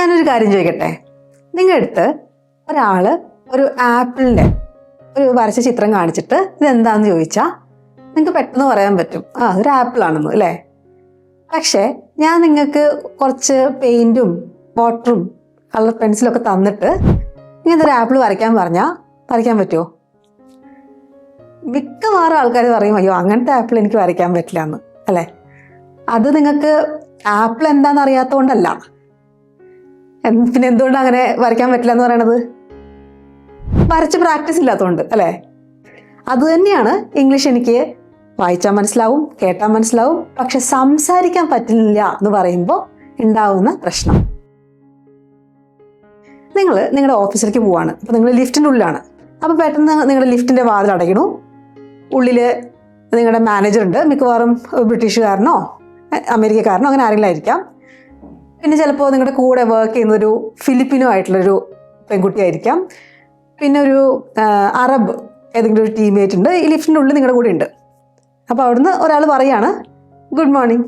ഞാനൊരു കാര്യം ചോദിക്കട്ടെ, നിങ്ങളുടെ അടുത്ത് ഒരാൾ ഒരു ആപ്പിളിൻ്റെ ഒരു വരച്ച ചിത്രം കാണിച്ചിട്ട് ഇതെന്താണെന്ന് ചോദിച്ചാൽ നിങ്ങൾക്ക് പെട്ടെന്ന് പറയാൻ പറ്റും, അതൊരു ആപ്പിളാണെന്ന് അല്ലേ. പക്ഷേ ഞാൻ നിങ്ങൾക്ക് കുറച്ച് പെയിൻറ്റും വാട്ടറും കളർ പെൻസിലൊക്കെ തന്നിട്ട് ഇങ്ങനത്തെ ഒരു ആപ്പിൾ വരയ്ക്കാൻ പറഞ്ഞാൽ വരയ്ക്കാൻ പറ്റുമോ? മിക്കവാറും ആൾക്കാർ പറയും, അയ്യോ അങ്ങനത്തെ ആപ്പിൾ എനിക്ക് വരയ്ക്കാൻ പറ്റില്ല എന്ന് അല്ലേ. അത് നിങ്ങൾക്ക് ആപ്പിൾ എന്താണെന്ന് അറിയാത്തതുകൊണ്ടല്ല. പിന്നെ എന്തുകൊണ്ടാണ് അങ്ങനെ വരയ്ക്കാൻ പറ്റില്ല എന്ന് പറയണത്? വരച്ച് പ്രാക്ടീസ് ഇല്ലാത്തതുകൊണ്ട് അല്ലേ. അതുതന്നെയാണ് ഇംഗ്ലീഷ് എനിക്ക് വായിച്ചാൽ മനസ്സിലാവും, കേട്ടാൽ മനസ്സിലാവും, പക്ഷെ സംസാരിക്കാൻ പറ്റില്ല എന്ന് പറയുമ്പോൾ ഉണ്ടാവുന്ന പ്രശ്നം. നിങ്ങൾ നിങ്ങളുടെ ഓഫീസിലേക്ക് പോവാണ്, അപ്പോൾ നിങ്ങൾ ലിഫ്റ്റിൻ്റെ ഉള്ളിലാണ്. അപ്പോൾ പെട്ടെന്ന് നിങ്ങളുടെ ലിഫ്റ്റിൻ്റെ വാതിൽ അടയ്ക്കണു. ഉള്ളിൽ നിങ്ങളുടെ മാനേജറുണ്ട്, മിക്കവാറും ബ്രിട്ടീഷുകാരനോ അമേരിക്കക്കാരനോ അങ്ങനെ ആരെങ്കിലും ആയിരിക്കാം. പിന്നെ ചിലപ്പോൾ നിങ്ങളുടെ കൂടെ വർക്ക് ചെയ്യുന്നൊരു ഫിലിപ്പിനോ ആയിട്ടുള്ളൊരു പെൺകുട്ടിയായിരിക്കാം. പിന്നെ ഒരു അറബ് ഏതെങ്കിലും ഒരു ടീംമേറ്റ് ഉണ്ട് ഈ ലിഫ്റ്റിൻ്റെ ഉള്ളിൽ നിങ്ങളുടെ കൂടെ ഉണ്ട്. അപ്പോൾ അവിടുന്ന് ഒരാൾ പറയാണ് ഗുഡ് മോർണിംഗ്.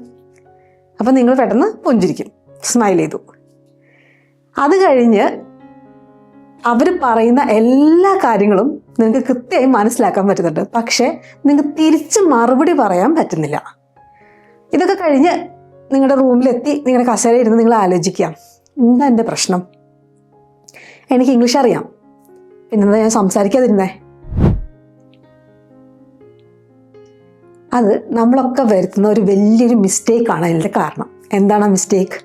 അപ്പോൾ നിങ്ങൾ പെട്ടെന്ന് പുഞ്ചിരിക്കും, സ്മൈൽ ചെയ്തു. അത് കഴിഞ്ഞ് അവർ പറയുന്ന എല്ലാ കാര്യങ്ങളും നിങ്ങൾക്ക് കൃത്യമായി മനസ്സിലാക്കാൻ പറ്റുന്നുണ്ട്, പക്ഷേ നിങ്ങൾക്ക് തിരിച്ച് മറുപടി പറയാൻ പറ്റുന്നില്ല. ഇതൊക്കെ കഴിഞ്ഞ് നിങ്ങളുടെ റൂമിലെത്തി നിങ്ങളുടെ കസേരയിൽ ഇരുന്ന് നിങ്ങൾ ആലോചിക്കാം, എന്താ എൻ്റെ പ്രശ്നം? എനിക്ക് ഇംഗ്ലീഷ് അറിയാം, പിന്നെന്താ ഞാൻ സംസാരിക്കാതിരുന്നേ? അത് നമ്മളൊക്കെ വരുത്തുന്ന ഒരു വലിയൊരു മിസ്റ്റേക്കാണ് അതിൻ്റെ കാരണം. എന്താണ് ആ മിസ്റ്റേക്ക്?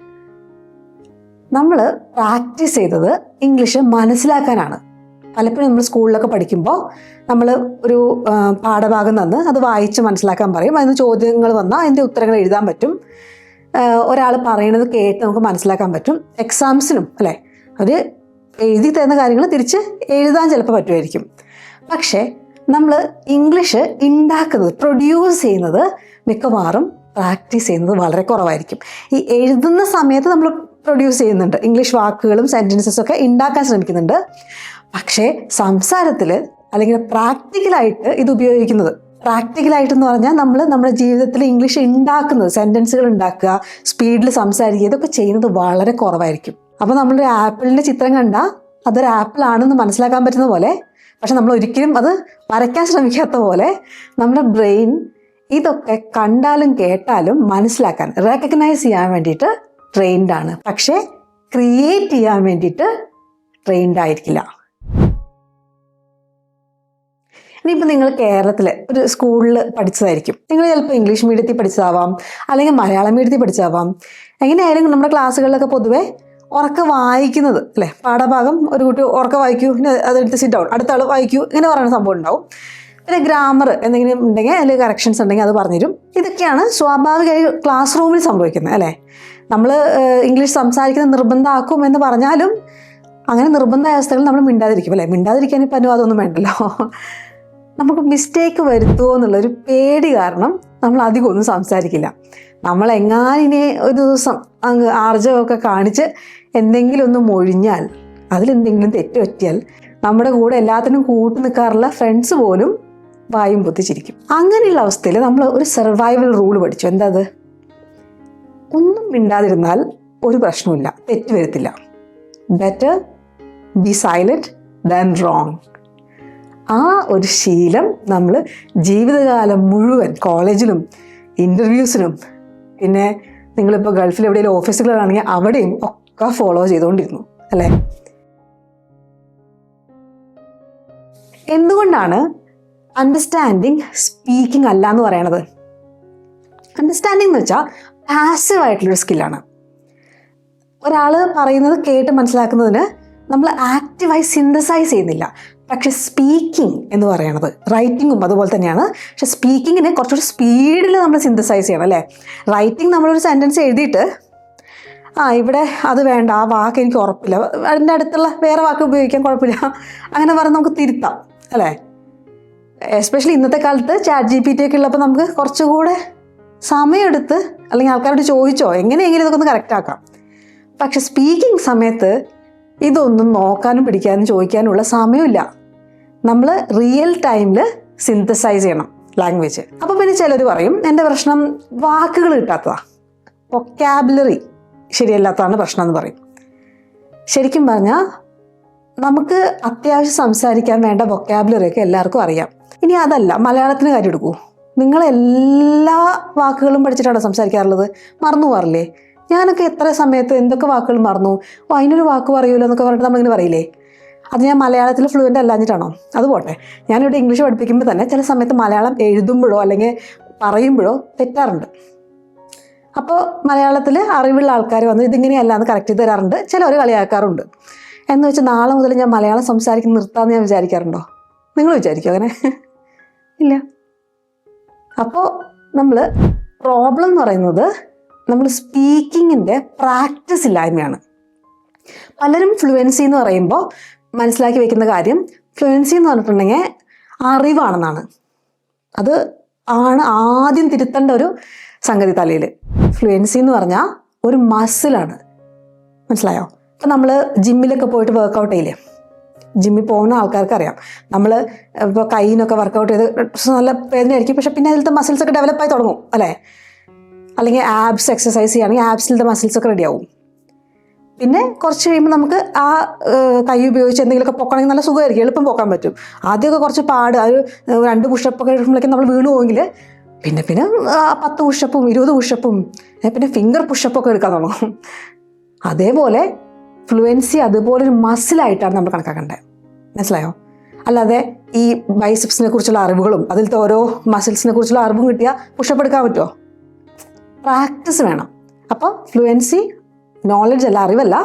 നമ്മൾ പ്രാക്ടീസ് ചെയ്തത് ഇംഗ്ലീഷ് മനസ്സിലാക്കാനാണ്. പലപ്പോഴും നമ്മൾ സ്കൂളിലൊക്കെ പഠിക്കുമ്പോൾ നമ്മൾ ഒരു പാഠഭാഗം തന്ന് അത് വായിച്ച് മനസ്സിലാക്കാൻ പറയും. അതിന് ചോദ്യങ്ങൾ വന്നാൽ അതിൻ്റെ ഉത്തരങ്ങൾ എഴുതാൻ പറ്റും. ഒരാൾ പറയണത് കേട്ട് നമുക്ക് മനസ്സിലാക്കാൻ പറ്റും. എക്സാംസിനും അല്ലേ, അത് എഴുതി തരുന്ന കാര്യങ്ങൾ തിരിച്ച് എഴുതാൻ ചിലപ്പോൾ പറ്റുമായിരിക്കും. പക്ഷേ നമ്മൾ ഇംഗ്ലീഷ് ഉണ്ടാക്കുന്നത്, പ്രൊഡ്യൂസ് ചെയ്യുന്നത് മിക്കവാറും പ്രാക്ടീസ് ചെയ്യുന്നത് വളരെ കുറവായിരിക്കും. ഈ എഴുതുന്ന സമയത്ത് നമ്മൾ പ്രൊഡ്യൂസ് ചെയ്യുന്നുണ്ട്, ഇംഗ്ലീഷ് വാക്കുകളും സെൻറ്റൻസസൊക്കെ ഉണ്ടാക്കാൻ ശ്രമിക്കുന്നുണ്ട്. പക്ഷേ സംസാരത്തിൽ അല്ലെങ്കിൽ പ്രാക്ടിക്കലായിട്ട് ഇത് ഉപയോഗിക്കുന്നത്, പ്രാക്ടിക്കലായിട്ടെന്ന് പറഞ്ഞാൽ നമ്മൾ നമ്മുടെ ജീവിതത്തിൽ ഇംഗ്ലീഷ് ഉണ്ടാക്കുന്നത്, സെൻറ്റൻസുകൾ ഉണ്ടാക്കുക, സ്പീഡിൽ സംസാരിക്കുക, ഇതൊക്കെ ചെയ്യുന്നത് വളരെ കുറവായിരിക്കും. അപ്പോൾ നമ്മളൊരു ആപ്പിളിൻ്റെ ചിത്രം കണ്ടാൽ അതൊരു ആപ്പിളാണെന്ന് മനസ്സിലാക്കാൻ പറ്റുന്ന പോലെ, പക്ഷെ നമ്മൾ ഒരിക്കലും അത് വരയ്ക്കാൻ ശ്രമിക്കാത്ത പോലെ നമ്മുടെ ബ്രെയിൻ ഇതൊക്കെ കണ്ടാലും കേട്ടാലും മനസ്സിലാക്കാൻ, റെക്കഗ്നൈസ് ചെയ്യാൻ വേണ്ടിയിട്ട് ട്രെയിൻഡാണ്. പക്ഷേ ക്രിയേറ്റ് ചെയ്യാൻ വേണ്ടിയിട്ട് ട്രെയിൻഡ് ആയിരിക്കില്ല. ഇനിയിപ്പോൾ നിങ്ങൾ കേരളത്തിൽ ഒരു സ്കൂളിൽ പഠിച്ചതായിരിക്കും. നിങ്ങൾ ചിലപ്പോൾ ഇംഗ്ലീഷ് മീഡിയത്തിൽ പഠിച്ചതാവാം, അല്ലെങ്കിൽ മലയാളം മീഡിയത്തിൽ പഠിച്ചതാവാം. എങ്ങനെയായാലും നമ്മുടെ ക്ലാസ്സുകളിലൊക്കെ പൊതുവേ ഉറക്കെ വായിക്കുന്നത് അല്ലേ, പാഠഭാഗം ഒരു കുട്ടി ഉറക്കെ വായിക്കൂ, പിന്നെ അതെടുത്ത് സിറ്റ് ഡൗൺ, അടുത്ത ആൾ വായിക്കൂ, ഇങ്ങനെ പറയുന്ന സംഭവം ഉണ്ടാവും. പിന്നെ ഗ്രാമർ എന്തെങ്കിലും ഉണ്ടെങ്കിൽ അതിൽ കറക്ഷൻസ് ഉണ്ടെങ്കിൽ അത് പറഞ്ഞുതരും. ഇതൊക്കെയാണ് സ്വാഭാവികമായി ക്ലാസ് റൂമിൽ സംഭവിക്കുന്നത് അല്ലേ. നമ്മൾ ഇംഗ്ലീഷ് സംസാരിക്കുന്നത് നിർബന്ധമാക്കും എന്ന് പറഞ്ഞാലും അങ്ങനെ നിർബന്ധ അവസ്ഥകൾ നമ്മൾ മിണ്ടാതിരിക്കും അല്ലേ. മിണ്ടാതിരിക്കാൻ ഇപ്പം അനുവാദമൊന്നും വേണ്ടല്ലോ. നമുക്ക് മിസ്റ്റേക്ക് വരുത്തുമോ എന്നുള്ളൊരു പേടി കാരണം നമ്മൾ അധികം ഒന്നും സംസാരിക്കില്ല. നമ്മളെങ്ങാനിനെ ഒരു ദിവസം അങ്ങ് ആർജവമൊക്കെ കാണിച്ച് എന്തെങ്കിലും ഒന്ന് മൊഴിഞ്ഞാൽ, അതിലെന്തെങ്കിലും തെറ്റ് പറ്റിയാൽ നമ്മുടെ കൂടെ എല്ലാത്തിനും കൂട്ടു നിൽക്കാറുള്ള ഫ്രണ്ട്സ് പോലും വായും പൊത്തിച്ചിരിക്കും. അങ്ങനെയുള്ള അവസ്ഥയിൽ നമ്മൾ ഒരു സർവൈവൽ റൂൾ പഠിച്ചു. എന്താ അത്? ഒന്നും മിണ്ടാതിരുന്നാൽ ഒരു പ്രശ്നമില്ല, തെറ്റ് വരത്തില്ല. Better B silent than wrong. ആ ഒരു ശീലം നമ്മൾ ജീവിതകാലം മുഴുവൻ കോളേജിലും ഇൻ്റർവ്യൂസിനും പിന്നെ നിങ്ങളിപ്പോൾ ഗൾഫിൽ എവിടെയെങ്കിലും ഓഫീസുകളാണെങ്കിൽ അവിടെയും ഒക്കെ ഫോളോ ചെയ്തുകൊണ്ടിരുന്നു അല്ലേ. എന്തുകൊണ്ടാണ് അണ്ടർസ്റ്റാൻഡിങ് സ്പീക്കിംഗ് അല്ല എന്ന് പറയണത്? അണ്ടർസ്റ്റാൻഡിങ് എന്ന് വെച്ചാൽ പാസീവായിട്ടുള്ളൊരു സ്കില്ലാണ്. ഒരാൾ പറയുന്നത് കേട്ട് മനസ്സിലാക്കുന്നതിന് നമ്മൾ ആക്റ്റീവായി സിന്തസൈസ് ചെയ്യുന്നില്ല. പക്ഷെ സ്പീക്കിംഗ് എന്ന് പറയണത്, റൈറ്റിങ്ങും അതുപോലെ തന്നെയാണ്. പക്ഷെ സ്പീക്കിങ്ങിന് കുറച്ചുകൂടി സ്പീഡിൽ നമ്മൾ സിന്തസൈസ് ചെയ്യണം അല്ലേ. റൈറ്റിംഗ് നമ്മളൊരു സെൻറ്റൻസ് എഴുതിയിട്ട് ഇവിടെ അത് വേണ്ട, ആ വാക്ക് എനിക്ക് ഉറപ്പില്ല, അതിൻ്റെ അടുത്തുള്ള വേറെ വാക്ക് ഉപയോഗിക്കാൻ കുഴപ്പമില്ല, അങ്ങനെ പറഞ്ഞ് നമുക്ക് തിരുത്താം അല്ലേ. എസ്പെഷ്യലി ഇന്നത്തെ കാലത്ത് ചാറ്റ് GPT ഒക്കെ ഉള്ളപ്പോൾ നമുക്ക് കുറച്ചുകൂടെ സമയമെടുത്ത് അല്ലെങ്കിൽ ആൾക്കാരോട് ചോദിച്ചോ എങ്ങനെയെങ്കിലും ഇതൊക്കെ ഒന്ന് കറക്റ്റാക്കാം. പക്ഷെ സ്പീക്കിംഗ് സമയത്ത് ഇതൊന്നും നോക്കാനും പിടിക്കാനും ചോദിക്കാനുള്ള സമയമില്ല. നമ്മൾ റിയൽ ടൈമിൽ സിന്തസൈസ് ചെയ്യണം ലാംഗ്വേജ്. അപ്പോൾ പിന്നെ ചിലർ പറയും എൻ്റെ പ്രശ്നം വാക്കുകൾ കിട്ടാത്തതാണ്, വൊക്കാബുലറി ശരിയല്ലാത്തതാണ് പ്രശ്നം എന്ന് പറയും. ശരിക്കും പറഞ്ഞാൽ നമുക്ക് അത്യാവശ്യം സംസാരിക്കാൻ വേണ്ട വൊക്കാബുലറിയൊക്കെ എല്ലാവർക്കും അറിയാം. ഇനി അതല്ല, മലയാളത്തിന് കാര്യം എടുക്കൂ. നിങ്ങൾ എല്ലാ വാക്കുകളും പഠിച്ചിട്ടാണോ സംസാരിക്കാറുള്ളത്? മറന്നു പോകാറില്ലേ? ഞാനൊക്കെ എത്ര സമയത്ത് എന്തൊക്കെ വാക്കുകൾ മറന്നു, അതിനൊരു വാക്ക് പറയുമല്ലോ എന്നൊക്കെ പറഞ്ഞിട്ട് നമ്മളിങ്ങനെ പറയില്ലേ? അത് ഞാൻ മലയാളത്തിൽ ഫ്ലുവൻ്റ് അല്ലാഞ്ഞിട്ടാണോ? അത് പോട്ടെ, ഞാനിവിടെ ഇംഗ്ലീഷ് പഠിപ്പിക്കുമ്പോൾ തന്നെ ചില സമയത്ത് മലയാളം എഴുതുമ്പോഴോ അല്ലെങ്കിൽ പറയുമ്പോഴോ തെറ്റാറുണ്ട്. അപ്പോൾ മലയാളത്തിൽ അറിവുള്ള ആൾക്കാർ വന്ന് ഇതിങ്ങനെയല്ല എന്ന് കറക്റ്റ് ചെയ്ത് തരാറുണ്ട്. ചിലവർ കളിയാക്കാറുണ്ട്. എന്ന് വെച്ചാൽ നാളെ മുതൽ ഞാൻ മലയാളം സംസാരിക്കുന്ന നിർത്താമെന്ന് ഞാൻ വിചാരിക്കാറുണ്ടോ? നിങ്ങൾ വിചാരിക്കും അങ്ങനെ? ഇല്ല. അപ്പോൾ നമ്മൾ പ്രോബ്ലം എന്ന് പറയുന്നത് നമ്മൾ സ്പീക്കിങ്ങിൻ്റെ പ്രാക്ടീസ് ഇല്ലായ്മയാണ്. പലരും ഫ്ലുവൻസി എന്ന് പറയുമ്പോൾ മനസ്സിലാക്കി വെക്കുന്ന കാര്യം, ഫ്ലുവൻസി എന്ന് പറഞ്ഞിട്ടുണ്ടെങ്കിൽ അറിവാണെന്നാണ്. അത് ആണ് ആദ്യം തിരുത്തേണ്ട ഒരു സംഗതി തലയിൽ. ഫ്ലുവൻസി എന്ന് പറഞ്ഞാൽ ഒരു മസിലാണ്. മനസ്സിലായോ? ഇപ്പം നമ്മൾ ജിമ്മിലൊക്കെ പോയിട്ട് വർക്കൗട്ട് ചെയ്യില്ലേ? ജിമ്മിൽ പോകുന്ന ആൾക്കാർക്ക് അറിയാം, നമ്മൾ ഇപ്പോൾ കൈയിനൊക്കെ വർക്കൗട്ട് ചെയ്ത് നല്ല വേദനയായിരിക്കും, പക്ഷെ പിന്നെ അതിലത്തെ മസിൽസൊക്കെ ഡെവലപ്പായി തുടങ്ങും അല്ലേ? അല്ലെങ്കിൽ ആബ്സ് എക്സസൈസ് ചെയ്യുകയാണെങ്കിൽ ആബ്സിലത്തെ മസിൽസൊക്കെ റെഡിയാവും. പിന്നെ കുറച്ച് കഴിയുമ്പോൾ നമുക്ക് ആ കൈ ഉപയോഗിച്ച് എന്തെങ്കിലുമൊക്കെ പൊക്കണമെങ്കിൽ നല്ല സുഖമായിരിക്കും, എളുപ്പം പൊക്കാൻ പറ്റും. ആദ്യമൊക്കെ കുറച്ച് പാട്, ഒരു 2 പുഷപ്പൊക്കെ എടുക്കുമ്പോഴേക്കും നമ്മൾ വീണു പോയെങ്കിൽ പിന്നെ 10 പുഷപ്പും 20 പുഷപ്പും പിന്നെ ഫിംഗർ പുഷപ്പൊക്കെ എടുക്കാൻ തുടങ്ങും. അതേപോലെ ഫ്ലുവൻസി അതുപോലൊരു മസിലായിട്ടാണ് നമ്മൾ കണക്കാക്കേണ്ടത്. മനസ്സിലായോ? അല്ലാതെ ഈ ബൈസെപ്സിനെ കുറിച്ചുള്ള അറിവുകളും അതിലത്തെ ഓരോ മസിൽസിനെ കുറിച്ചുള്ള അറിവും കിട്ടിയാൽ പുഷപ്പ് എടുക്കാൻ പറ്റുമോ? പ്രാക്ടീസ് വേണം. അപ്പോൾ ഫ്ലുവൻസി നോളജ് അല്ല, അറിവല്ല,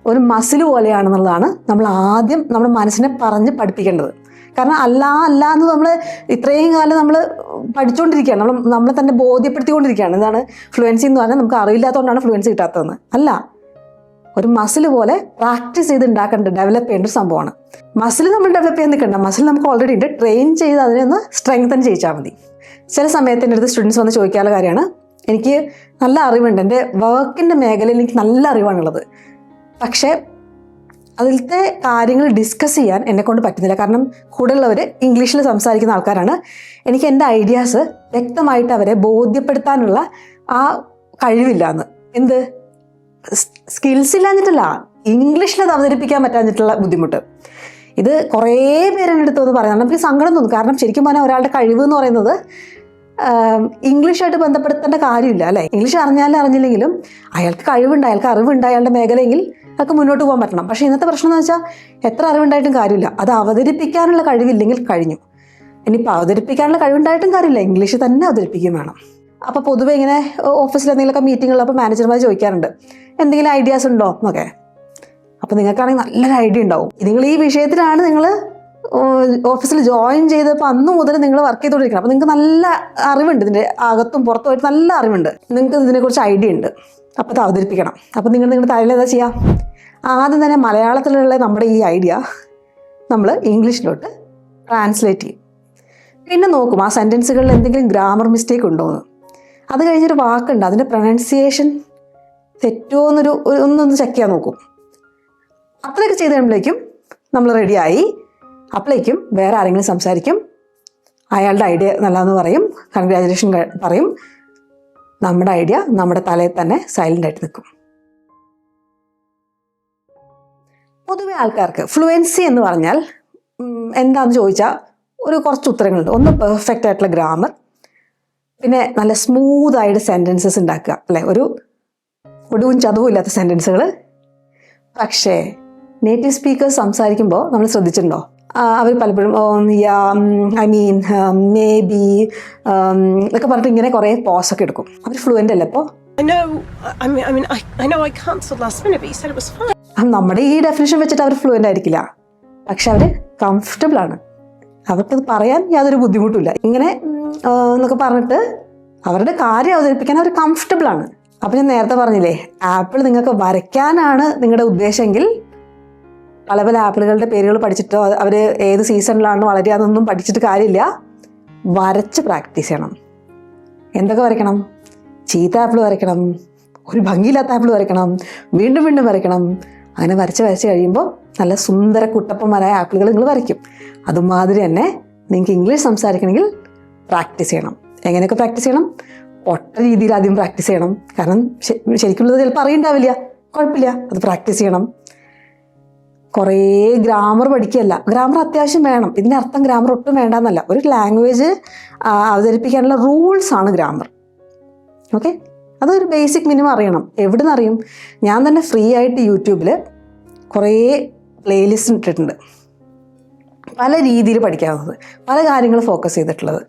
ഒരു മസിൽ പോലെയാണെന്നുള്ളതാണ് നമ്മൾ ആദ്യം നമ്മുടെ മനസ്സിനെ പറഞ്ഞ് പഠിപ്പിക്കേണ്ടത്. കാരണം അല്ല എന്ന് നമ്മൾ ഇത്രയും കാലം നമ്മൾ പഠിച്ചുകൊണ്ടിരിക്കുകയാണ്, നമ്മളെ തന്നെ ബോധ്യപ്പെടുത്തിക്കൊണ്ടിരിക്കുകയാണ്. എന്താണ് ഫ്ലുവൻസി എന്ന് പറഞ്ഞാൽ നമുക്ക് അറിയില്ലാത്തതുകൊണ്ടാണ് ഫ്ലുവൻസി കിട്ടാത്തതെന്ന്. അല്ല, ഒരു മസിൽ പോലെ പ്രാക്ടീസ് ചെയ്ത് ഉണ്ടാക്കേണ്ട, ഡെവലപ്പ് ചെയ്യേണ്ട ഒരു സംഭവമാണ്. മസിൽ നമ്മൾ ഡെവലപ്പ് ചെയ്യാൻ നിൽക്കണ്ട, മസിൽ നമുക്ക് ഓൾറെഡി ഉണ്ട്. ട്രെയിൻ ചെയ്ത് അതിനെ ഒന്ന് സ്ട്രെങ്തൻ ചെയ്യിച്ചാൽ മതി. ചില സമയത്ത് എൻ്റെ അടുത്ത് സ്റ്റുഡൻസ് വന്ന് ചോദിക്കാനുള്ള കാര്യമാണ്, എനിക്ക് നല്ല അറിവുണ്ട്, എൻ്റെ വർക്കിൻ്റെ മേഖലയിൽ എനിക്ക് നല്ല അറിവാണുള്ളത്, പക്ഷേ അതിലത്തെ കാര്യങ്ങൾ ഡിസ്കസ് ചെയ്യാൻ എന്നെക്കൊണ്ട് പറ്റുന്നില്ല. കാരണം കൂടുതലുള്ളവർ ഇംഗ്ലീഷിൽ സംസാരിക്കുന്ന ആൾക്കാരാണ്. എനിക്ക് എൻ്റെ ഐഡിയാസ് വ്യക്തമായിട്ട് അവരെ ബോധ്യപ്പെടുത്താനുള്ള ആ കഴിവില്ല എന്ന്. എന്ത് സ്കിൽസ് ഇല്ലാഞ്ഞിട്ടല്ല, ഇംഗ്ലീഷിൽ അത് അവതരിപ്പിക്കാൻ പറ്റാഞ്ഞിട്ടുള്ള ബുദ്ധിമുട്ട്. ഇത് കുറേ പേരെൻ്റെ അടുത്ത് വന്ന് പറയുന്നത് നമുക്ക് സങ്കടം തോന്നും. കാരണം ശരിക്കും പറഞ്ഞാൽ ഒരാളുടെ കഴിവ് എന്ന് പറയുന്നത് ഇംഗ്ലീഷായിട്ട് ബന്ധപ്പെടുത്തേണ്ട കാര്യമില്ല അല്ലേ? ഇംഗ്ലീഷ് അറിഞ്ഞാലും അറിഞ്ഞില്ലെങ്കിലും അയാൾക്ക് കഴിവുണ്ട്, അയാൾക്ക് അറിവുണ്ട്, അയാളുടെ മേഖലയെങ്കിൽ അയാൾക്ക് മുന്നോട്ട് പോകാൻ പറ്റണം. പക്ഷേ ഇന്നത്തെ പ്രശ്നം എന്ന് വെച്ചാൽ എത്ര അറിവുണ്ടായിട്ടും കാര്യമില്ല, അത് അവതരിപ്പിക്കാനുള്ള കഴിവില്ലെങ്കിൽ കഴിഞ്ഞു. ഇനിയിപ്പോൾ അവതരിപ്പിക്കാനുള്ള കഴിവുണ്ടായിട്ടും കാര്യമില്ല, ഇംഗ്ലീഷ് തന്നെ അവതരിപ്പിക്കുകയും വേണം. അപ്പോൾ പൊതുവെ ഇങ്ങനെ ഓഫീസിൽ എന്തെങ്കിലുമൊക്കെ മീറ്റിങ്ങുള്ളപ്പോൾ മാനേജർമാർ ചോദിക്കാറുണ്ട്, എന്തെങ്കിലും ഐഡിയാസ് ഉണ്ടോ എന്നൊക്കെ. അപ്പോൾ നിങ്ങൾക്കാണെങ്കിൽ നല്ലൊരു ഐഡിയ ഉണ്ടാവും. നിങ്ങൾ ഈ വിഷയത്തിലാണ് നിങ്ങൾ ഓഫീസിൽ ജോയിൻ ചെയ്തപ്പോൾ അന്ന് മുതൽ നിങ്ങൾ വർക്ക് ചെയ്തുകൊണ്ടിരിക്കണം. അപ്പോൾ നിങ്ങൾക്ക് നല്ല അറിവുണ്ട്, ഇതിൻ്റെ അകത്തും പുറത്തുമായിട്ട് നല്ല അറിവുണ്ട്, നിങ്ങൾക്ക് ഇതിനെക്കുറിച്ച് ഐഡിയ ഉണ്ട്. അപ്പോൾ അത് അവതരിപ്പിക്കണം. അപ്പോൾ നിങ്ങളുടെ തലയിൽ എന്താ ചെയ്യുക? ആദ്യം തന്നെ മലയാളത്തിലുള്ള നമ്മുടെ ഈ ഐഡിയ നമ്മൾ ഇംഗ്ലീഷിലോട്ട് ട്രാൻസ്ലേറ്റ് ചെയ്യും. പിന്നെ നോക്കും ആ സെൻറ്റൻസുകളിൽ എന്തെങ്കിലും ഗ്രാമർ മിസ്റ്റേക്ക് ഉണ്ടോ എന്ന്. അത് കഴിഞ്ഞൊരു വാക്കുണ്ട്, അതിൻ്റെ പ്രൊനൗൺസിയേഷൻ തെറ്റോ ഒന്നൊന്ന് ചെക്ക് ചെയ്യാൻ നോക്കും. അത്രയൊക്കെ ചെയ്ത് കഴിയുമ്പോഴേക്കും നമ്മൾ റെഡിയായി. അപ്പോഴേക്കും വേറെ ആരെങ്കിലും സംസാരിക്കും, അയാളുടെ ഐഡിയ നല്ലതെന്ന് പറയും, കൺഗ്രാജുലേഷൻ പറയും. നമ്മുടെ ഐഡിയ നമ്മുടെ തലയിൽ തന്നെ സൈലൻ്റ് ആയിട്ട് നിൽക്കും. പൊതുവെ ആൾക്കാർക്ക് ഫ്ലുവൻസി എന്ന് പറഞ്ഞാൽ എന്താണെന്ന് ചോദിച്ചാൽ കുറച്ച് ഉത്തരങ്ങളുണ്ട്. ഒന്ന് പെർഫെക്റ്റ് ആയിട്ടുള്ള ഗ്രാമർ, പിന്നെ നല്ല സ്മൂത്തായിട്ട് സെൻറ്റൻസസ് ഉണ്ടാക്കുക അല്ലേ, ഒരു ഒടുവും ചതവും ഇല്ലാത്ത സെൻറ്റൻസുകൾ. പക്ഷേ നേറ്റീവ് സ്പീക്കേഴ്സ് സംസാരിക്കുമ്പോൾ നമ്മൾ ശ്രദ്ധിച്ചിട്ടുണ്ടോ? അവർ പലപ്പോഴും ഐ മീൻ മേ ബി എന്നൊക്കെ പറഞ്ഞിട്ട് ഇങ്ങനെ കുറേ പോസൊക്കെ എടുക്കും. അവർ ഫ്ലുവൻ്റ് അല്ലേ? ഇപ്പോൾ നമ്മുടെ ഈ ഡെഫിനിഷൻ വെച്ചിട്ട് അവർ ഫ്ലുവൻ്റ് ആയിരിക്കില്ല, പക്ഷെ അവർ കംഫർട്ടബിൾ ആണ്. അവർക്കത് പറയാൻ യാതൊരു ബുദ്ധിമുട്ടില്ല. ഇങ്ങനെ എന്നൊക്കെ പറഞ്ഞിട്ട് അവരുടെ കാര്യം അവതരിപ്പിക്കാൻ അവർ കംഫർട്ടബിൾ ആണ്. അപ്പം ഞാൻ നേരത്തെ പറഞ്ഞില്ലേ, ആപ്പിൾ നിങ്ങൾക്ക് വരയ്ക്കാനാണ് നിങ്ങളുടെ ഉദ്ദേശമെങ്കിൽ പല പല ആപ്പിളുകളുടെ പേരുകൾ പഠിച്ചിട്ടോ അവർ ഏത് സീസണിലാണ് വളരുകയെന്നൊന്നും പഠിച്ചിട്ട് കാര്യമില്ല. വരച്ച് പ്രാക്ടീസ് ചെയ്യണം. എന്തൊക്കെ വരയ്ക്കണം? ചീത്ത ആപ്പിൾ വരയ്ക്കണം, ഒരു ഭംഗിയില്ലാത്ത ആപ്പിൾ വരയ്ക്കണം, വീണ്ടും വീണ്ടും വരയ്ക്കണം. അങ്ങനെ വരച്ച് കഴിയുമ്പോൾ നല്ല സുന്ദര കുട്ടപ്പന്മാരായ ആപ്പിളുകൾ നിങ്ങൾ വരയ്ക്കും. അതുമാതിരി തന്നെ നിങ്ങൾക്ക് ഇംഗ്ലീഷ് സംസാരിക്കണമെങ്കിൽ പ്രാക്ടീസ് ചെയ്യണം. എങ്ങനെയൊക്കെ പ്രാക്ടീസ് ചെയ്യണം? ഒട്ട രീതിയിൽ ആദ്യം പ്രാക്ടീസ് ചെയ്യണം. കാരണം ശരിക്കുള്ളത് ചിലപ്പോൾ അറിയണ്ടാവില്ല, കുഴപ്പമില്ല, അത് പ്രാക്ടീസ് ചെയ്യണം. കുറേ ഗ്രാമർ പഠിക്കുകയല്ല. ഗ്രാമർ അത്യാവശ്യം വേണം. ഇതിൻ്റെ അർത്ഥം ഗ്രാമർ ഒട്ടും വേണ്ടെന്നല്ല. ഒരു ലാംഗ്വേജ് അവതരിപ്പിക്കാനുള്ള റൂൾസാണ് ഗ്രാമർ. ഓക്കെ, അതൊരു ബേസിക് മിനിമം അറിയണം. എവിടെ നിന്ന് അറിയും? ഞാൻ തന്നെ ഫ്രീ ആയിട്ട് യൂട്യൂബിൽ കുറേ പ്ലേലിസ്റ്റ് ഇട്ടിട്ടുണ്ട്, പല രീതിയിൽ പഠിക്കാവുന്നത്, പല കാര്യങ്ങൾ ഫോക്കസ് ചെയ്തിട്ടുള്ളത്.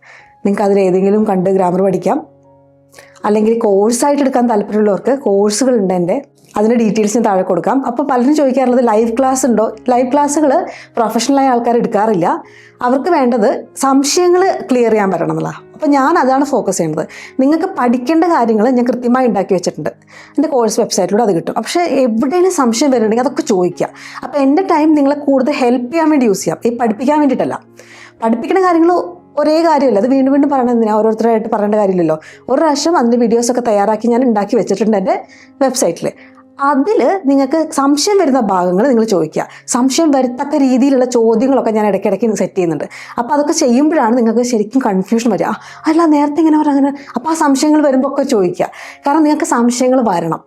നിങ്ങൾക്ക് അതിലേതെങ്കിലും കണ്ട് ഗ്രാമർ പഠിക്കാം. അല്ലെങ്കിൽ കോഴ്സായിട്ട് എടുക്കാൻ താല്പര്യമുള്ളവർക്ക് കോഴ്സുകളുണ്ട് എൻ്റെ, അതിൻ്റെ ഡീറ്റെയിൽസിന് താഴെ കൊടുക്കാം. അപ്പോൾ പലരും ചോദിക്കാറുള്ളത് ലൈവ് ക്ലാസ് ഉണ്ടോ? ലൈവ് ക്ലാസ്സുകൾ പ്രൊഫഷണലായ ആൾക്കാർ എടുക്കാറില്ല. അവർക്ക് വേണ്ടത് സംശയങ്ങൾ ക്ലിയർ ചെയ്യാൻ പറ്റണം എന്നുള്ളതാണ്. അപ്പോൾ ഞാൻ അതാണ് ഫോക്കസ് ചെയ്യുന്നത്. നിങ്ങൾക്ക് പഠിക്കേണ്ട കാര്യങ്ങൾ ഞാൻ കൃത്യമായി ഉണ്ടാക്കി വെച്ചിട്ടുണ്ട്. എൻ്റെ കോഴ്സ് വെബ്സൈറ്റിലൂടെ അത് കിട്ടും. പക്ഷേ എവിടെയെങ്കിലും സംശയം വരുന്നുണ്ടെങ്കിൽ അതൊക്കെ ചോദിക്കുക. അപ്പോൾ എൻ്റെ ടൈം നിങ്ങളെ കൂടുതൽ ഹെൽപ്പ് ചെയ്യാൻ വേണ്ടി യൂസ് ചെയ്യാം, ഈ പഠിപ്പിക്കാൻ വേണ്ടിയിട്ടല്ല. പഠിപ്പിക്കുന്ന കാര്യങ്ങൾ ഒരേ കാര്യമല്ല, അത് വീണ്ടും വീണ്ടും പറയണത് എന്തിനാ? ഓരോരുത്തരായിട്ട് പറയേണ്ട കാര്യമില്ലല്ലോ. ഒരു പ്രാവശ്യം അതിൻ്റെ വീഡിയോസൊക്കെ തയ്യാറാക്കി ഞാൻ ഉണ്ടാക്കി വെച്ചിട്ടുണ്ട് എൻ്റെ വെബ്സൈറ്റിൽ. അതിൽ നിങ്ങൾക്ക് സംശയം വരുന്ന ഭാഗങ്ങൾ നിങ്ങൾ ചോദിക്കുക. സംശയം വരത്തക്ക രീതിയിലുള്ള ചോദ്യങ്ങളൊക്കെ ഞാൻ ഇടയ്ക്കിടയ്ക്ക് സെറ്റ് ചെയ്യുന്നുണ്ട്. അപ്പോൾ അതൊക്കെ ചെയ്യുമ്പോഴാണ് നിങ്ങൾക്ക് ശരിക്കും കൺഫ്യൂഷൻ വരിക. അല്ല, നേരത്തെ ഇങ്ങനെ പറയാം അങ്ങനെ. അപ്പോൾ ആ സംശയങ്ങൾ വരുമ്പോൾ ഒക്കെ ചോദിക്കുക. കാരണം നിങ്ങൾക്ക് സംശയങ്ങൾ വരണം.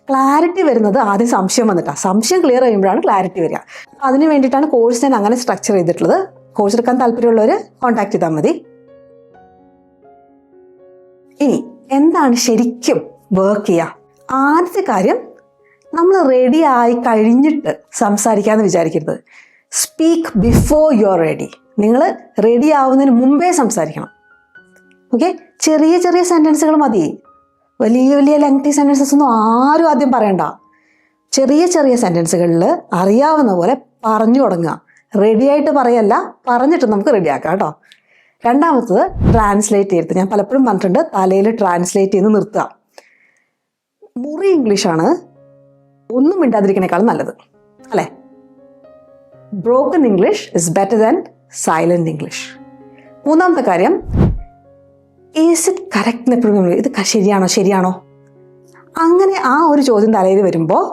ക്ലാരിറ്റി വരുന്നത് ആദ്യം സംശയം വന്നിട്ടാണ്. സംശയം ക്ലിയർ ചെയ്യുമ്പോഴാണ് ക്ലാരിറ്റി വരിക. അപ്പോൾ അതിന് വേണ്ടിയിട്ടാണ് കോഴ്സ് ഞാൻ അങ്ങനെ സ്ട്രക്ചർ ചെയ്തിട്ടുള്ളത്. കോഴ്സ് എടുക്കാൻ താല്പര്യമുള്ളവർ കോൺടാക്ട് ചെയ്താൽ മതി. ഇനി എന്താണ് ശരിക്കും വർക്ക് ചെയ്യുക? ആദ്യത്തെ കാര്യം, നമ്മൾ റെഡി ആയി കഴിഞ്ഞിട്ട് സംസാരിക്കാമെന്ന് വിചാരിക്കരുത്. Speak before you are ready. നിങ്ങൾ റെഡി ആവുന്നതിന് മുമ്പേ സംസാരിക്കണം. ഓക്കെ, ചെറിയ ചെറിയ സെൻറ്റൻസുകൾ മതി. വലിയ വലിയ ലെങ്തി സെൻറ്റൻസസ് ഒന്നും ആരും ആദ്യം പറയണ്ട. ചെറിയ ചെറിയ സെൻറ്റൻസുകളിൽ അറിയാവുന്ന പോലെ പറഞ്ഞു തുടങ്ങുക. റെഡി ആയിട്ട് പറയല്ല, പറഞ്ഞിട്ട് നമുക്ക് റെഡിയാക്കാം കേട്ടോ. രണ്ടാമത്തത്, ട്രാൻസ്ലേറ്റ് ചെയ്ത്. ഞാൻ പലപ്പോഴും പറഞ്ഞിട്ടുണ്ട്, തലയിൽ ട്രാൻസ്ലേറ്റ് ചെയ്ത് നിർത്തുക. മുറി ഇംഗ്ലീഷാണ് ഒന്നും മിണ്ടാതിരിക്കണേക്കാളും നല്ലത്, അല്ലേ? Broken English is better than silent English. മൂന്നാമത്തെ കാര്യം, ഈസ് ഇറ്റ് കറക്റ്റ് എന്ന് എപ്പോഴും ഇത് ശരിയാണോ അങ്ങനെ ആ ഒരു ചോദ്യം തലയിൽ വരുമ്പോൾ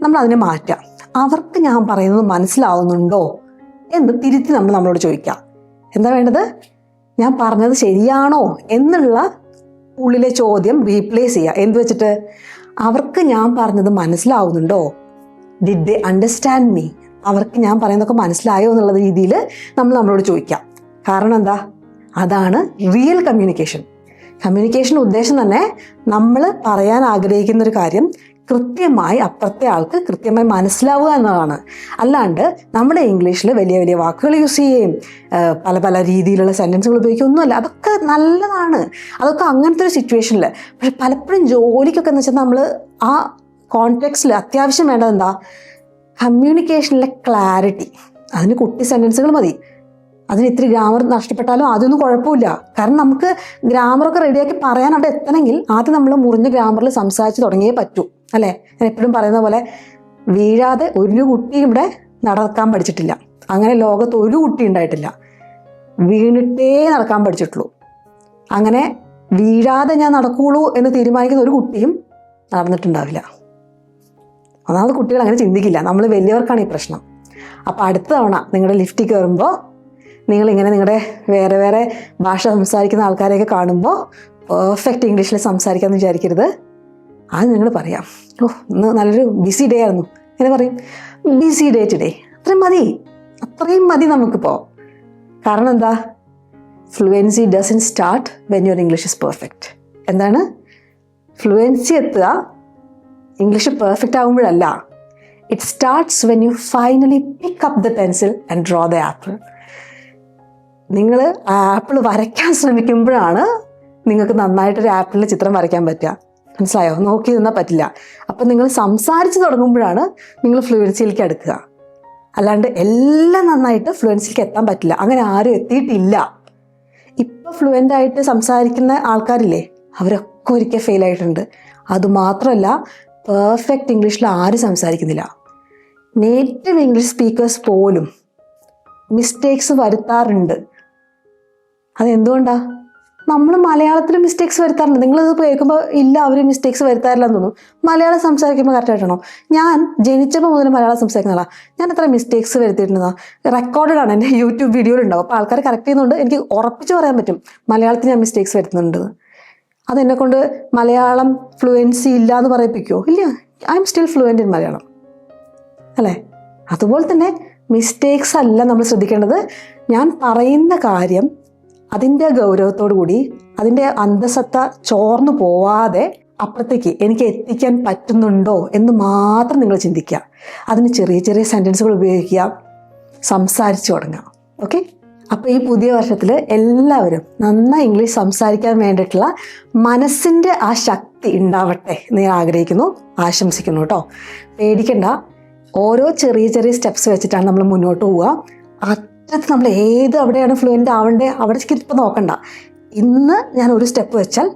നമ്മൾ അതിനെ മാറ്റാം. അവർക്ക് ഞാൻ പറയുന്നത് മനസ്സിലാവുന്നുണ്ടോ എന്ന് തിരുത്തി നമ്മളോട് ചോദിക്കാം. എന്താ വേണ്ടത്? ഞാൻ പറഞ്ഞത് ശരിയാണോ എന്നുള്ള ഉള്ളിലെ ചോദ്യം റീപ്ലേസ് ചെയ്യുക. എന്ത് വെച്ചിട്ട്? അവർക്ക് ഞാൻ പറഞ്ഞത് മനസ്സിലാവുന്നുണ്ടോ? Did they understand me? അവർക്ക് ഞാൻ പറയുന്നതൊക്കെ മനസ്സിലായോ എന്നുള്ള രീതിയിൽ നമ്മളോട് ചോദിക്കാം. കാരണം എന്താ? അതാണ് റിയൽ കമ്മ്യൂണിക്കേഷൻ. കമ്മ്യൂണിക്കേഷൻ്റെ ഉദ്ദേശം തന്നെ നമ്മൾ പറയാൻ ആഗ്രഹിക്കുന്ന ഒരു കാര്യം കൃത്യമായി അപ്പുറത്തെ ആൾക്ക് കൃത്യമായി മനസ്സിലാവുക എന്നതാണ്. അല്ലാണ്ട് നമ്മുടെ ഇംഗ്ലീഷിൽ വലിയ വലിയ വാക്കുകൾ യൂസ് ചെയ്യുകയും പല പല രീതിയിലുള്ള സെൻറ്റൻസുകൾ ഉപയോഗിക്കുകയൊന്നുമല്ല. അതൊക്കെ നല്ലതാണ്, അതൊക്കെ അങ്ങനത്തെ ഒരു സിറ്റുവേഷനിൽ. പക്ഷെ പലപ്പോഴും ജോലിക്കൊക്കെ എന്ന് വെച്ചാൽ നമ്മൾ ആ കോണ്ടെക്സ്റ്റിൽ അത്യാവശ്യം വേണ്ടത് എന്താ? കമ്മ്യൂണിക്കേഷനിലെ ക്ലാരിറ്റി. അതിന് കുട്ടി സെൻറ്റൻസുകൾ മതി. അതിന് ഇത്തിരി ഗ്രാമർ നഷ്ടപ്പെട്ടാലും അതൊന്നും കുഴപ്പമില്ല. കാരണം നമുക്ക് ഗ്രാമറൊക്കെ റെഡിയാക്കി പറയാൻ അവിടെ എത്തണമെങ്കിൽ ആദ്യം നമ്മൾ മുറിഞ്ഞ ഗ്രാമറിൽ സംസാരിച്ച് തുടങ്ങിയേ പറ്റൂ, അല്ലേ? ഞാൻ എപ്പോഴും പറയുന്ന പോലെ വീഴാതെ ഒരു കുട്ടി ഇവിടെ നടക്കാൻ പഠിച്ചിട്ടില്ല. അങ്ങനെ ലോകത്ത് ഒരു കുട്ടി ഉണ്ടായിട്ടില്ല. വീണിട്ടേ നടക്കാൻ പഠിച്ചിട്ടുള്ളൂ. അങ്ങനെ വീഴാതെ ഞാൻ നടക്കുകയുള്ളൂ എന്ന് തീരുമാനിക്കുന്ന ഒരു കുട്ടിയും നടന്നിട്ടുണ്ടാവില്ല. ഒന്നാമത് കുട്ടികൾ അങ്ങനെ ചിന്തിക്കില്ല. നമ്മൾ വലിയവർക്കാണ് ഈ പ്രശ്നം. അപ്പോൾ അടുത്ത തവണ നിങ്ങളുടെ ലിഫ്റ്റിൽ കയറുമ്പോൾ നിങ്ങളിങ്ങനെ നിങ്ങളുടെ വേറെ വേറെ ഭാഷ സംസാരിക്കുന്ന ആൾക്കാരെയൊക്കെ കാണുമ്പോൾ പെർഫെക്റ്റ് ഇംഗ്ലീഷിൽ സംസാരിക്കാമെന്ന് വിചാരിക്കരുത്. അത് നിങ്ങൾ പറയാം, ഇന്ന് നല്ലൊരു ബിസി ഡേ ആയിരുന്നു. ഇങ്ങനെ പറയും, ബിസി ഡേ ടുഡേ. അത്രയും മതി നമുക്കിപ്പോൾ. കാരണം എന്താ? Fluency doesn't start when your English is perfect. എന്താണ്? ഫ്ലുവൻസി എത്തുക ഇംഗ്ലീഷ് പെർഫെക്റ്റ് ആകുമ്പോഴല്ല. It starts when you finally pick up the pencil and draw the apple. നിങ്ങൾ ആപ്പിൾ വരയ്ക്കാൻ ശ്രമിക്കുമ്പോഴാണ് നിങ്ങൾക്ക് നന്നായിട്ടൊരു ആപ്പിളിൻ്റെ ചിത്രം വരയ്ക്കാൻ പറ്റുക. മനസ്സിലായോ? നോക്കി നിന്നാൽ പറ്റില്ല. അപ്പം നിങ്ങൾ സംസാരിച്ച് തുടങ്ങുമ്പോഴാണ് നിങ്ങൾ ഫ്ലുവൻസിയിലേക്ക് അടുക്കുക. അല്ലാണ്ട് എല്ലാം നന്നായിട്ട് ഫ്ലുവൻസിലേക്ക് എത്താൻ പറ്റില്ല. അങ്ങനെ ആരും എത്തിയിട്ടില്ല. ഇപ്പോൾ ഫ്ലുവൻ്റായിട്ട് സംസാരിക്കുന്ന ആൾക്കാരില്ലേ, അവരൊക്കെ ഒരിക്കൽ ഫെയിലായിട്ടുണ്ട്. അതുമാത്രമല്ല, പെർഫെക്റ്റ് ഇംഗ്ലീഷിൽ ആരും സംസാരിക്കുന്നില്ല. നേറ്റീവ് ഇംഗ്ലീഷ് സ്പീക്കേഴ്സ് പോലും മിസ്റ്റേക്സ് വരുത്താറുണ്ട്. അതെന്തുകൊണ്ടാണ്? നമ്മൾ മലയാളത്തിൽ മിസ്റ്റേക്സ് വരുത്താറുണ്ട്. നിങ്ങളിത് കേൾക്കുമ്പോൾ ഇല്ല അവർ മിസ്റ്റേക്സ് വരുത്താറില്ലെന്ന് തോന്നും. മലയാളം സംസാരിക്കുമ്പോൾ കറക്റ്റായിട്ടാണോ? ഞാൻ ജനിച്ചപ്പോൾ മുതൽ മലയാളം സംസാരിക്കുന്ന ആളാണ്. ഞാൻ എത്ര മിസ്റ്റേക്സ് വരുത്തിയിട്ടുണ്ടെന്നാ? റെക്കോർഡഡ് ആണ്, എൻ്റെ യൂട്യൂബ് വീഡിയോയിലുണ്ടാവും. അപ്പോൾ ആൾക്കാർ കറക്റ്റ് ചെയ്യുന്നുണ്ട്. എനിക്ക് ഉറപ്പിച്ച് പറയാൻ പറ്റും മലയാളത്തിൽ ഞാൻ മിസ്റ്റേക്സ് വരുത്തുന്നുണ്ട്. അതെന്നെക്കൊണ്ട് മലയാളം ഫ്ലുവൻസി ഇല്ല എന്ന് പറയിപ്പിക്കുമോ? ഇല്ല, I am still fluent in Malayalam അല്ലേ? അതുപോലെ തന്നെ മിസ്റ്റേക്സ് അല്ല നമ്മൾ ശ്രദ്ധിക്കേണ്ടത്. ഞാൻ പറയുന്ന കാര്യം അതിൻ്റെ ഗൗരവത്തോടു കൂടി അതിൻ്റെ അന്തസത്ത ചോർന്നു പോവാതെ അപ്പുറത്തേക്ക് എനിക്ക് എത്തിക്കാൻ പറ്റുന്നുണ്ടോ എന്ന് മാത്രം നിങ്ങൾ ചിന്തിക്കുക. അതിന് ചെറിയ ചെറിയ സെൻറ്റൻസുകൾ ഉപയോഗിക്കുക, സംസാരിച്ചു തുടങ്ങുക. ഓക്കെ? അപ്പോൾ ഈ പുതിയ വർഷത്തിൽ എല്ലാവരും നന്നായി ഇംഗ്ലീഷ് സംസാരിക്കാൻ വേണ്ടിയിട്ടുള്ള മനസ്സിൻ്റെ ആ ശക്തി ഉണ്ടാവട്ടെ എന്ന് ഞാൻ ആഗ്രഹിക്കുന്നു, ആശംസിക്കുന്നു കേട്ടോ. പേടിക്കണ്ട. ഓരോ ചെറിയ ചെറിയ സ്റ്റെപ്സ് വെച്ചിട്ടാണ് നമ്മൾ മുന്നോട്ട് പോവുക. അറ്റത്ത് നമ്മൾ അവിടെയാണ് ഫ്ലുവൻ്റ് ആവേണ്ടത് അവിടേക്ക് ഇപ്പോൾ നോക്കണ്ട. ഇന്ന് ഞാൻ ഒരു സ്റ്റെപ്പ് വെച്ചാൽ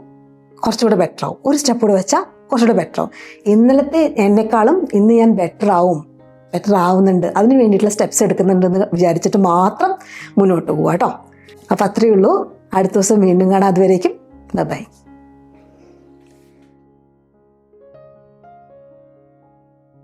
കുറച്ചുകൂടെ ബെറ്റർ ആവും, ഒരു സ്റ്റെപ്പ് കൂടെ വെച്ചാൽ കുറച്ചുകൂടെ ബെറ്റർ ആവും. ഇന്നലത്തെ എന്നെക്കാളും ഇന്ന് ഞാൻ ബെറ്റർ ആവുന്നുണ്ട്, അതിന് വേണ്ടിയിട്ടുള്ള സ്റ്റെപ്സ് എടുക്കുന്നുണ്ടെന്ന് വിചാരിച്ചിട്ട് മാത്രം മുന്നോട്ട് പോവുക കേട്ടോ. അപ്പോൾ അത്രയേ ഉള്ളൂ. അടുത്ത ദിവസം വീണ്ടും കാണാം. അതുവരേക്കും ബൈ.